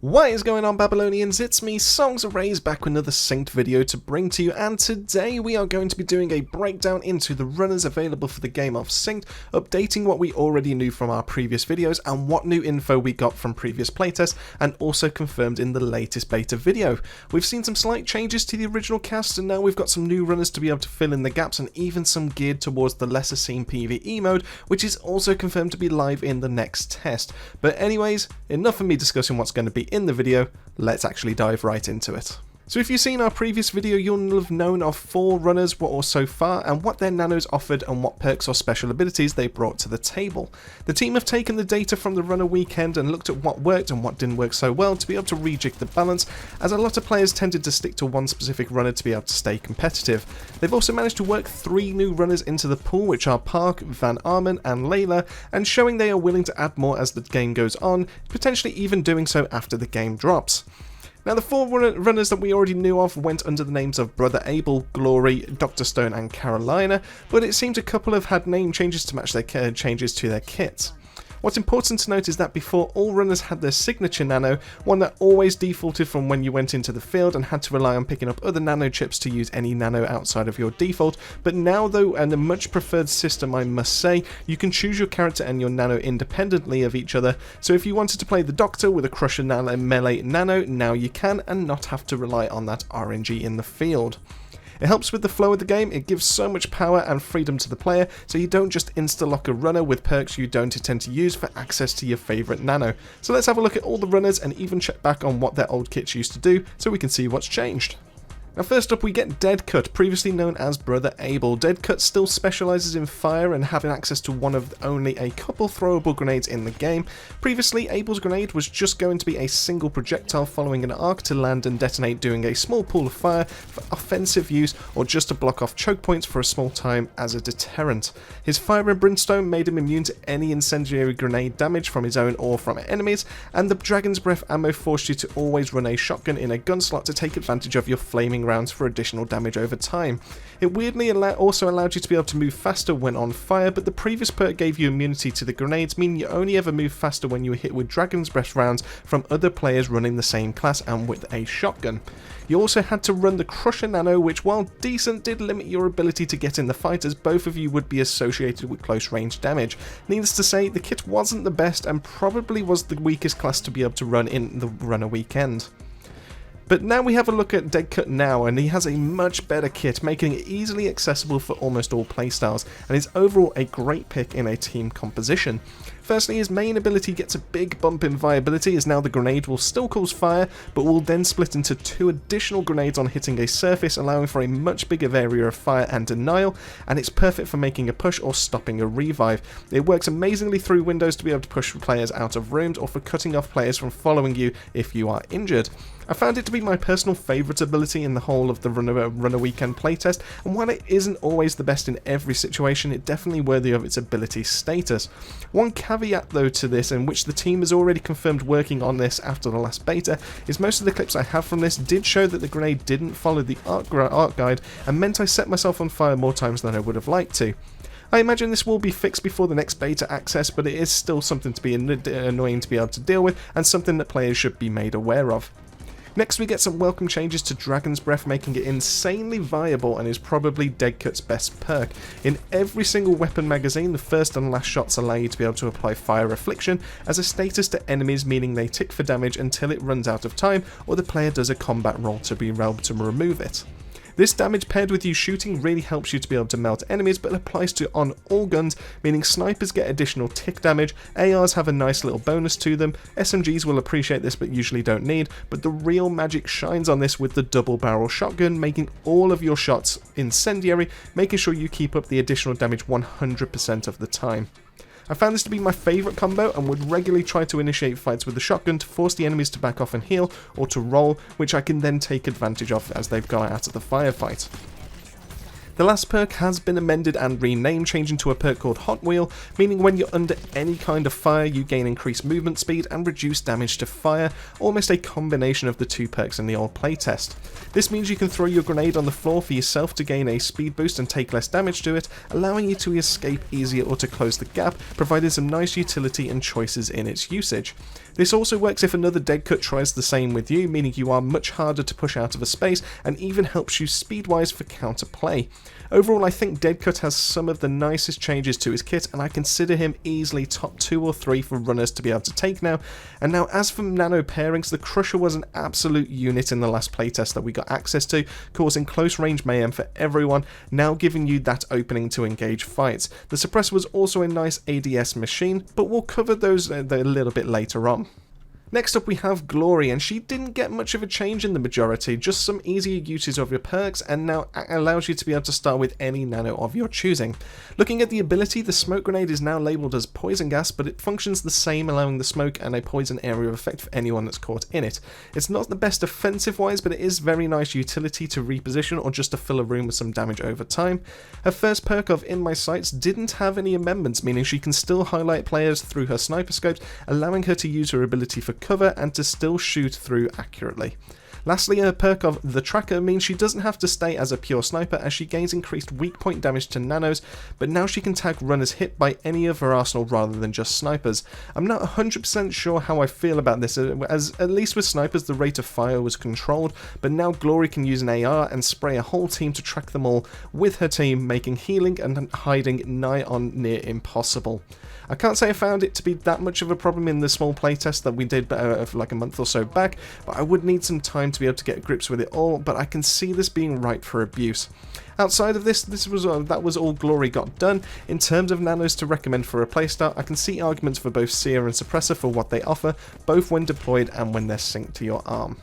What is going on, Babylonians? It's me, Songs of Rays, back with another synced video to bring to you, and today we are going to be doing a breakdown into the runners available for the game of Synced, updating what we already knew from our previous videos and what new info we got from previous playtests and also confirmed in the latest beta video. We've seen some slight changes to the original cast, and now we've got some new runners to be able to fill in the gaps, and even some geared towards the lesser seen PvE mode, which is also confirmed to be live in the next test. But anyways, enough of me discussing what's going to be in the video, let's actually dive right into it. So if you've seen our previous video, you'll have known of 4 runners so far and what their nanos offered and what perks or special abilities they brought to the table. The team have taken the data from the runner weekend and looked at what worked and what didn't work so well to be able to rejig the balance, as a lot of players tended to stick to one specific runner to be able to stay competitive. They've also managed to work 3 new runners into the pool, which are Park, Van Arman and Layla, and showing they are willing to add more as the game goes on, potentially even doing so after the game drops. Now, the 4 runners that we already knew of went under the names of Brother Abel, Glory, Dr. Stone and Carolina, but it seems a couple have had name changes to match their changes to their kits. What's important to note is that before, all runners had their signature nano, one that always defaulted from when you went into the field and had to rely on picking up other nano chips to use any nano outside of your default. But now though, and a much preferred system I must say, you can choose your character and your nano independently of each other. So if you wanted to play the Doctor with a Crusher nano, melee nano, now you can, and not have to rely on that RNG in the field. It helps with the flow of the game, it gives so much power and freedom to the player, so you don't just insta-lock a runner with perks you don't intend to use for access to your favourite nano. So let's have a look at all the runners and even check back on what their old kits used to do, so we can see what's changed. Now first up we get Deadcut, previously known as Brother Abel. Deadcut still specialises in fire and having access to one of only a couple throwable grenades in the game. Previously, Abel's grenade was just going to be a single projectile following an arc to land and detonate, doing a small pool of fire for offensive use or just to block off choke points for a small time as a deterrent. His fire and brimstone made him immune to any incendiary grenade damage from his own or from enemies, and the Dragon's Breath ammo forced you to always run a shotgun in a gun slot to take advantage of your flaming rounds for additional damage over time. It weirdly also allowed you to be able to move faster when on fire, but the previous perk gave you immunity to the grenades, meaning you only ever move faster when you were hit with Dragon's Breath rounds from other players running the same class and with a shotgun. You also had to run the Crusher Nano, which while decent did limit your ability to get in the fight, as both of you would be associated with close range damage. Needless to say, the kit wasn't the best and probably was the weakest class to be able to run in the runner weekend. But now we have a look at Deadcut now, and he has a much better kit, making it easily accessible for almost all playstyles, and is overall a great pick in a team composition. Firstly, his main ability gets a big bump in viability, as now the grenade will still cause fire, but will then split into 2 additional grenades on hitting a surface, allowing for a much bigger area of fire and denial, and it's perfect for making a push or stopping a revive. It works amazingly through windows to be able to push players out of rooms, or for cutting off players from following you if you are injured. I found it to be my personal favourite ability in the whole of the runner weekend playtest, and while it isn't always the best in every situation, it's definitely worthy of its ability status. One caveat though to this, in which the team has already confirmed working on this after the last beta, is most of the clips I have from this did show that the grenade didn't follow the art guide and meant I set myself on fire more times than I would have liked to. I imagine this will be fixed before the next beta access, but it is still something to be annoying to be able to deal with, and something that players should be made aware of. Next we get some welcome changes to Dragon's Breath, making it insanely viable and is probably Deadcut's best perk. In every single weapon magazine, the first and last shots allow you to be able to apply Fire Affliction as a status to enemies, meaning they tick for damage until it runs out of time or the player does a combat roll to be able to remove it. This damage paired with you shooting really helps you to be able to melt enemies, but applies to on all guns, meaning snipers get additional tick damage, ARs have a nice little bonus to them, SMGs will appreciate this but usually don't need, but the real magic shines on this with the double barrel shotgun, making all of your shots incendiary, making sure you keep up the additional damage 100% of the time. I found this to be my favourite combo and would regularly try to initiate fights with the shotgun to force the enemies to back off and heal, or to roll, which I can then take advantage of as they've gone out of the firefight. The last perk has been amended and renamed, changing to a perk called Hot Wheel, meaning when you're under any kind of fire you gain increased movement speed and reduced damage to fire, almost a combination of the two perks in the old playtest. This means you can throw your grenade on the floor for yourself to gain a speed boost and take less damage to it, allowing you to escape easier or to close the gap, providing some nice utility and choices in its usage. This also works if another Deadcut tries the same with you, meaning you are much harder to push out of a space, and even helps you speed-wise for counterplay. Overall, I think Deadcut has some of the nicest changes to his kit, and I consider him easily top 2 or 3 for runners to be able to take now. And now, as for Nano pairings, the Crusher was an absolute unit in the last playtest that we got access to, causing close range mayhem for everyone, now giving you that opening to engage fights. The Suppressor was also a nice ADS machine, but we'll cover those a little bit later on. Next up we have Glory, and she didn't get much of a change in the majority, just some easier uses of your perks, and now allows you to be able to start with any nano of your choosing. Looking at the ability, the smoke grenade is now labelled as poison gas, but it functions the same, allowing the smoke and a poison area of effect for anyone that's caught in it. It's not the best offensive wise, but it is very nice utility to reposition or just to fill a room with some damage over time. Her first perk of In My Sights didn't have any amendments, meaning she can still highlight players through her sniper scopes, allowing her to use her ability for cover and to still shoot through accurately. Lastly, her perk of The Tracker means she doesn't have to stay as a pure sniper, as she gains increased weak point damage to nanos, but now she can tag runners hit by any of her arsenal rather than just snipers. I'm not 100% sure how I feel about this, as at least with snipers the rate of fire was controlled, but now Glory can use an AR and spray a whole team to track them all with her team, making healing and hiding nigh on near impossible. I can't say I found it to be that much of a problem in the small playtest that we did like a month or so back, but I would need some time to be able to get grips with it all, but I can see this being ripe for abuse. Outside of that was all Glory got done. In terms of nanos to recommend for a playstyle, I can see arguments for both Seer and Suppressor for what they offer, both when deployed and when they're synced to your arm.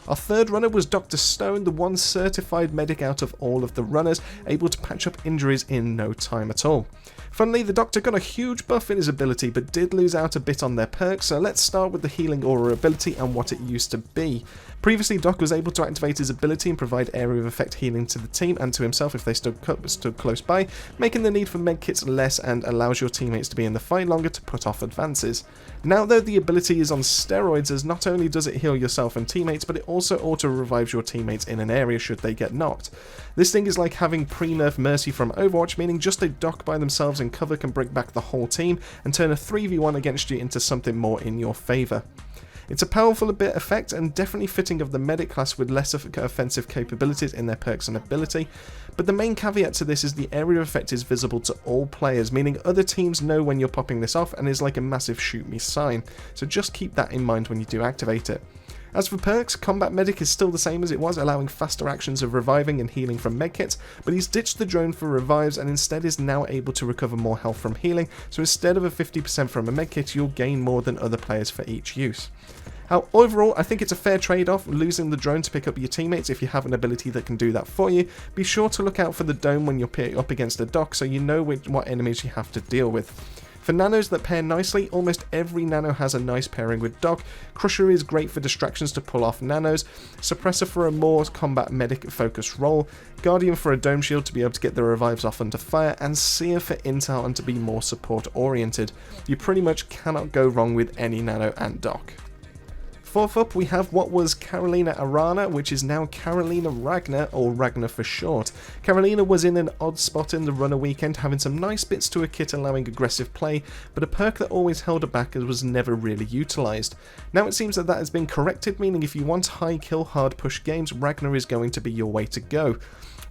Our third runner was Dr. Stone, the one certified medic out of all of the runners, able to patch up injuries in no time at all. Funnily, the Doctor got a huge buff in his ability, but did lose out a bit on their perks, so let's start with the Healing Aura ability and what it used to be. Previously, Doc was able to activate his ability and provide area of effect healing to the team and to himself if they stood close by, making the need for medkits less and allows your teammates to be in the fight longer to put off advances. Now though, the ability is on steroids, as not only does it heal yourself and teammates, but it also auto-revives your teammates in an area should they get knocked. This thing is like having pre-nerf Mercy from Overwatch, meaning just a Doc by themselves in cover can bring back the whole team and turn a 3v1 against you into something more in your favour. It's a powerful bit effect and definitely fitting of the medic class with less offensive capabilities in their perks and ability, but the main caveat to this is the area of effect is visible to all players, meaning other teams know when you're popping this off and is like a massive shoot me sign, so just keep that in mind when you do activate it. As for perks, Combat Medic is still the same as it was, allowing faster actions of reviving and healing from medkits, but he's ditched the drone for revives and instead is now able to recover more health from healing, so instead of a 50% from a medkit, you'll gain more than other players for each use. Overall, I think it's a fair trade-off, losing the drone to pick up your teammates if you have an ability that can do that for you. Be sure to look out for the dome when you're up against a Doc so you know what enemies you have to deal with. For nanos that pair nicely, almost every nano has a nice pairing with Doc. Crusher is great for distractions to pull off nanos, Suppressor for a more combat medic focused role, Guardian for a dome shield to be able to get the revives off under fire, and Seer for intel and to be more support oriented. You pretty much cannot go wrong with any nano and Doc. Fourth up, we have what was Carolina Arana, which is now Carolina Ragna, or Ragna for short. Carolina was in an odd spot in the runner weekend, having some nice bits to her kit allowing aggressive play, but a perk that always held her back and was never really utilised. Now it seems that has been corrected, meaning if you want high kill, hard push games, Ragna is going to be your way to go.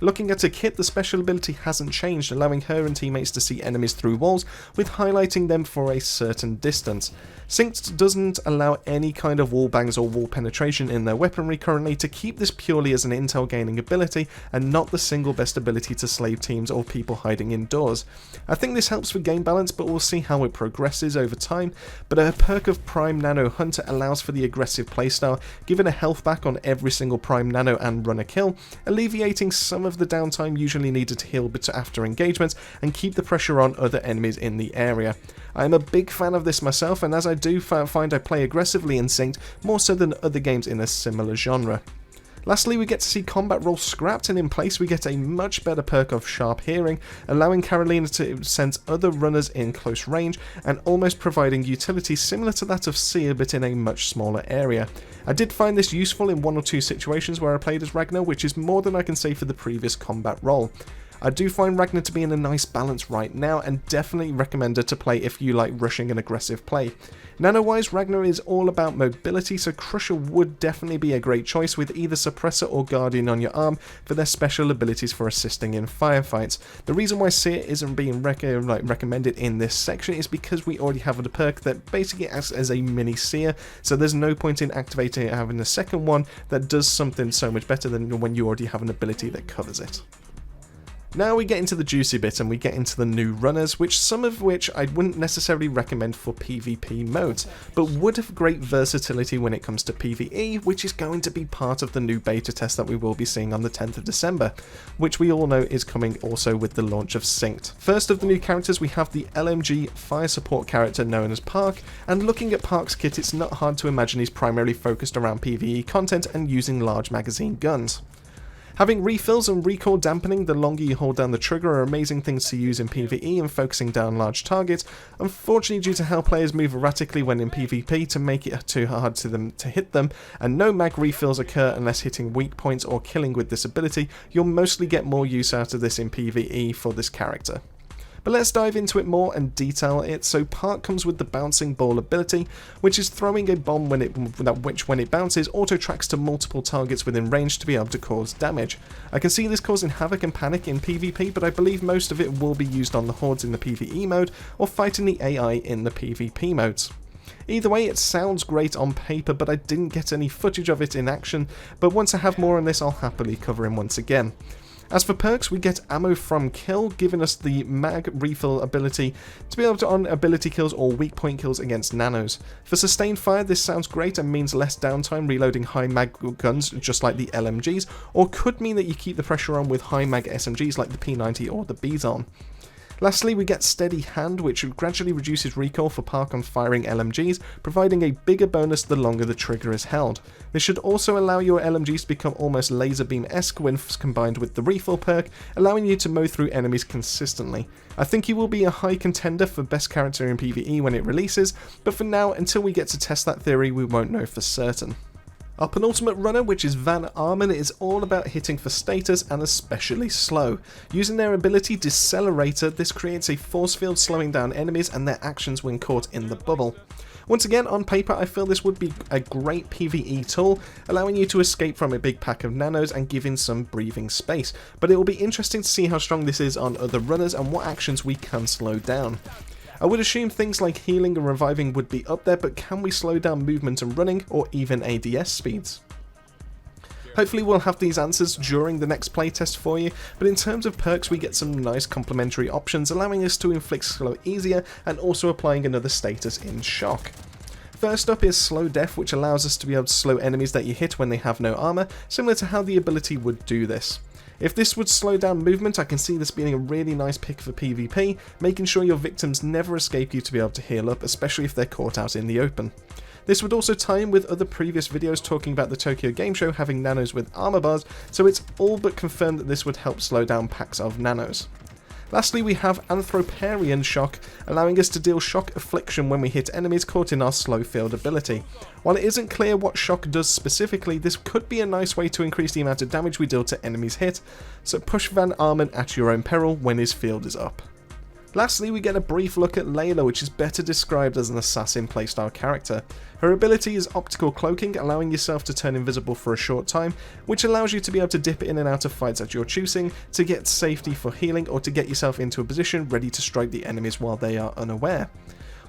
Looking at her kit, the special ability hasn't changed, allowing her and teammates to see enemies through walls, with highlighting them for a certain distance. SYNCED doesn't allow any kind of wall bangs or wall penetration in their weaponry currently to keep this purely as an intel gaining ability and not the single best ability to slave teams or people hiding indoors. I think this helps for game balance, but we'll see how it progresses over time, but her perk of Prime Nano Hunter allows for the aggressive playstyle, giving a health back on every single Prime Nano and runner kill, alleviating some of the downtime usually needed to heal after engagements and keep the pressure on other enemies in the area. I am a big fan of this myself, and as I do find I play aggressively in Synced more so than other games in a similar genre. Lastly, we get to see combat roll scrapped, and in place we get a much better perk of sharp hearing, allowing Carolina to sense other runners in close range and almost providing utility similar to that of Seer but in a much smaller area. I did find this useful in one or two situations where I played as Ragna, which is more than I can say for the previous combat role. I do find Ragna to be in a nice balance right now, and definitely recommend her to play if you like rushing and aggressive play. Nano-wise, Ragna is all about mobility, so Crusher would definitely be a great choice with either Suppressor or Guardian on your arm for their special abilities for assisting in firefights. The reason why Seer isn't being recommended in this section is because we already have a perk that basically acts as a mini Seer, so there's no point in activating it having a second one that does something so much better than when you already have an ability that covers it. Now we get into the juicy bit and we get into the new runners, some of which I wouldn't necessarily recommend for PvP modes, but would have great versatility when it comes to PvE, which is going to be part of the new beta test that we will be seeing on the 10th of December, which we all know is coming also with the launch of SYNCED. First of the new characters, we have the LMG fire support character known as Park, and looking at Park's kit, it's not hard to imagine he's primarily focused around PvE content and using large magazine guns. Having refills and recoil dampening the longer you hold down the trigger are amazing things to use in PvE and focusing down large targets. Unfortunately, due to how players move erratically when in PvP to make it too hard to hit them, and no mag refills occur unless hitting weak points or killing with this ability, you'll mostly get more use out of this in PvE for this character. But let's dive into it more and detail it. So Park comes with the bouncing ball ability, which is throwing a bomb when it bounces auto-tracks to multiple targets within range to be able to cause damage. I can see this causing havoc and panic in PvP, but I believe most of it will be used on the hordes in the PvE mode or fighting the AI in the PvP modes. Either way, it sounds great on paper, but I didn't get any footage of it in action, but once I have more on this, I'll happily cover him once again. As for perks, we get ammo from kill, giving us the mag refill ability to be able to on ability kills or weak point kills against nanos. For sustained fire, this sounds great and means less downtime reloading high mag guns just like the LMGs, or could mean that you keep the pressure on with high mag SMGs like the P90 or the Bizon. Lastly, we get Steady Hand, which gradually reduces recoil for Park on firing LMGs, providing a bigger bonus the longer the trigger is held. This should also allow your LMGs to become almost laser beam-esque when combined with the refill perk, allowing you to mow through enemies consistently. I think he will be a high contender for best character in PvE when it releases, but for now, until we get to test that theory, we won't know for certain. Our penultimate runner, which is Arman, is all about hitting for status and especially slow. Using their ability Decelerator, this creates a force field slowing down enemies and their actions when caught in the bubble. Once again, on paper, I feel this would be a great PvE tool, allowing you to escape from a big pack of nanos and giving some breathing space, but it will be interesting to see how strong this is on other runners and what actions we can slow down. I would assume things like healing and reviving would be up there, but can we slow down movement and running, or even ADS speeds? Hopefully we'll have these answers during the next playtest for you, but in terms of perks we get some nice complementary options allowing us to inflict slow easier and also applying another status in shock. First up is Slow Death, which allows us to be able to slow enemies that you hit when they have no armor, similar to how the ability would do this. If this would slow down movement, I can see this being a really nice pick for PvP, making sure your victims never escape you to be able to heal up, especially if they're caught out in the open. This would also tie in with other previous videos talking about the Tokyo Game Show having nanos with armor bars, so it's all but confirmed that this would help slow down packs of nanos. Lastly, we have Anthroparian Shock, allowing us to deal shock affliction when we hit enemies caught in our slow field ability. While it isn't clear what shock does specifically, this could be a nice way to increase the amount of damage we deal to enemies hit, so push Arman at your own peril when his field is up. Lastly, we get a brief look at Layla, which is better described as an assassin playstyle character. Her ability is optical cloaking, allowing yourself to turn invisible for a short time, which allows you to be able to dip in and out of fights at your choosing, to get safety for healing, or to get yourself into a position ready to strike the enemies while they are unaware.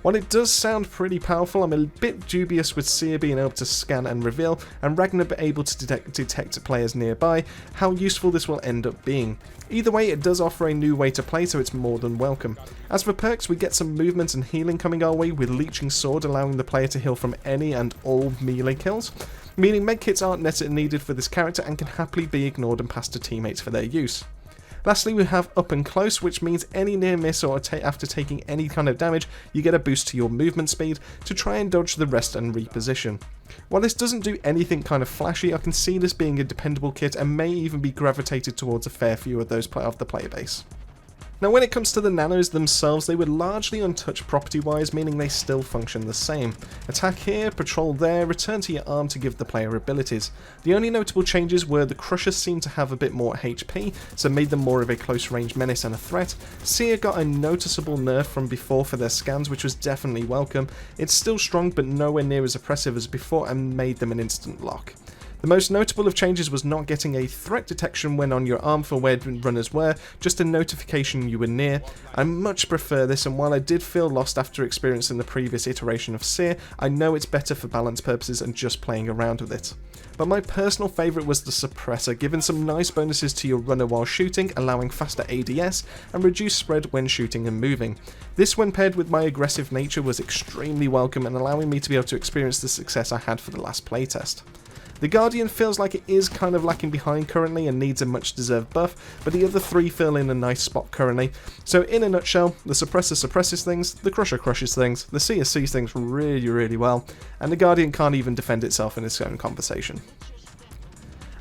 While it does sound pretty powerful, I'm a bit dubious with Seer being able to scan and reveal, and Ragna able to detect players nearby, how useful this will end up being. Either way, it does offer a new way to play, so it's more than welcome. As for perks, we get some movement and healing coming our way, with Leeching Sword allowing the player to heal from any and all melee kills, meaning medkits aren't needed for this character and can happily be ignored and passed to teammates for their use. Lastly, we have up and close, which means any near miss or after taking any kind of damage, you get a boost to your movement speed to try and dodge the rest and reposition. While this doesn't do anything kind of flashy, I can see this being a dependable kit and may even be gravitated towards a fair few of those of the player base. Now when it comes to the nanos themselves, they were largely untouched property wise, meaning they still function the same. Attack here, patrol there, return to your arm to give the player abilities. The only notable changes were the Crushers seemed to have a bit more HP, so made them more of a close range menace and a threat. Seer got a noticeable nerf from before for their scans, which was definitely welcome. It's still strong but nowhere near as oppressive as before and made them an instant lock. The most notable of changes was not getting a threat detection when on your arm for where runners were, just a notification you were near. I much prefer this, and while I did feel lost after experiencing the previous iteration of Seer, I know it's better for balance purposes and just playing around with it. But my personal favourite was the Suppressor, giving some nice bonuses to your runner while shooting, allowing faster ADS and reduced spread when shooting and moving. This, when paired with my aggressive nature, was extremely welcome and allowing me to be able to experience the success I had for the last playtest. The Guardian feels like it is kind of lacking behind currently and needs a much deserved buff, but the other three feel in a nice spot currently. So in a nutshell, the Suppressor suppresses things, the Crusher crushes things, the Seer sees things really well, and the Guardian can't even defend itself in its own conversation.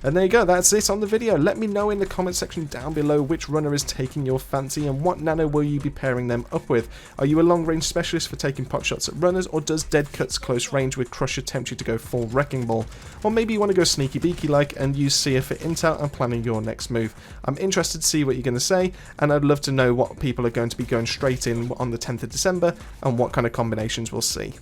And there you go, that's it on the video. Let me know in the comment section down below which runner is taking your fancy and what nano will you be pairing them up with. Are you a long range specialist for taking pot shots at runners, or does Deadcut's close range with Crusher tempt you to go full Wrecking Ball? Or maybe you want to go sneaky beaky like and use Seer for intel and planning your next move. I'm interested to see what you're going to say, and I'd love to know what people are going to be going straight in on the 10th of December and what kind of combinations we'll see.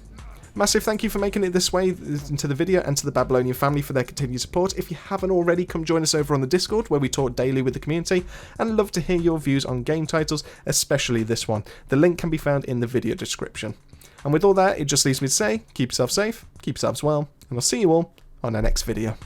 Massive thank you for making it this way into the video, and to the Babylonian family for their continued support. If you haven't already, come join us over on the Discord where we talk daily with the community, and love to hear your views on game titles, especially this one. The link can be found in the video description. And with all that, it just leaves me to say, keep yourself safe, keep yourselves well, and I'll see you all on our next video.